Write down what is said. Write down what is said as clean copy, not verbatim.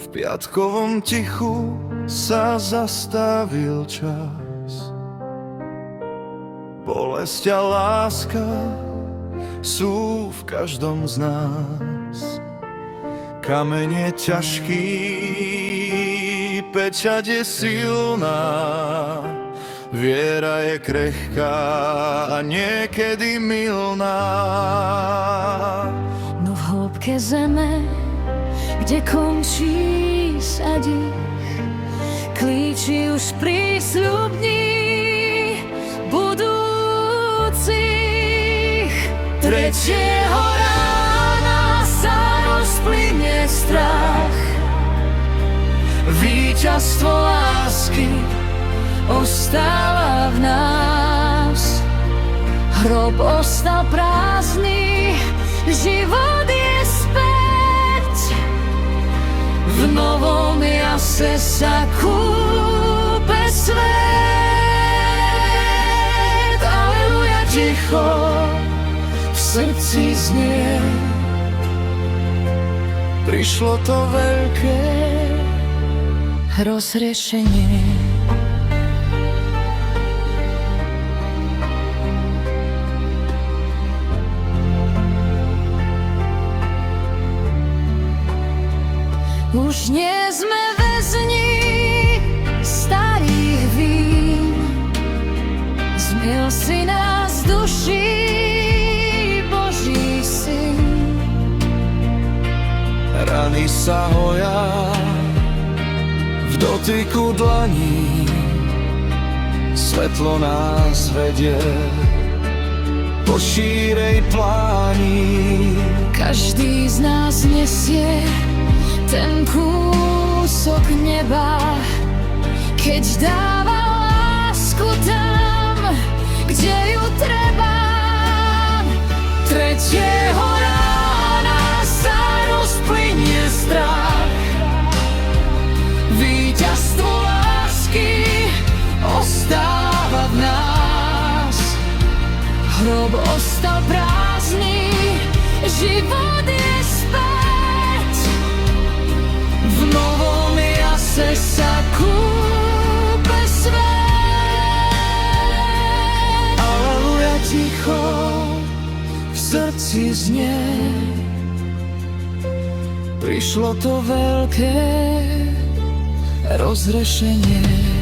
V piatkovom tichu sa zastavil čas. Bolesť a láska sú v každom z nás. Kameň je ťažký, pečať je silná, viera je krehká a niekedy mylná. No v hĺbke zeme, kde končí sa dých, klíči už prísľubní budúcich. Tretieho rána sa rozplynie strach, víťazstvo lásky ostáva v nás. Hrob ostal prázdny, život je späť. V novom jase sa kúpe svet. Aleluja, ticho v srdci znie. Prišlo to veľké rozriešenie. Už nie sme väzni starých vín, zmiel si nás duší Boží syn. rany sa hoja v dotyku dlaní, svetlo nás vedie po šírej pláni. Každý z nás nesie ten kúsok neba, keď dáva lásku tam, kde ju treba. Tretieho rána sa rozplynie strach, víťazstvo lásky ostáva v nás. Hrob ostal prázdny, život je späť. V novom jase sa kúpe svet. Aleluja, ticho v srdci znie. Prišlo to veľké rozrešenie.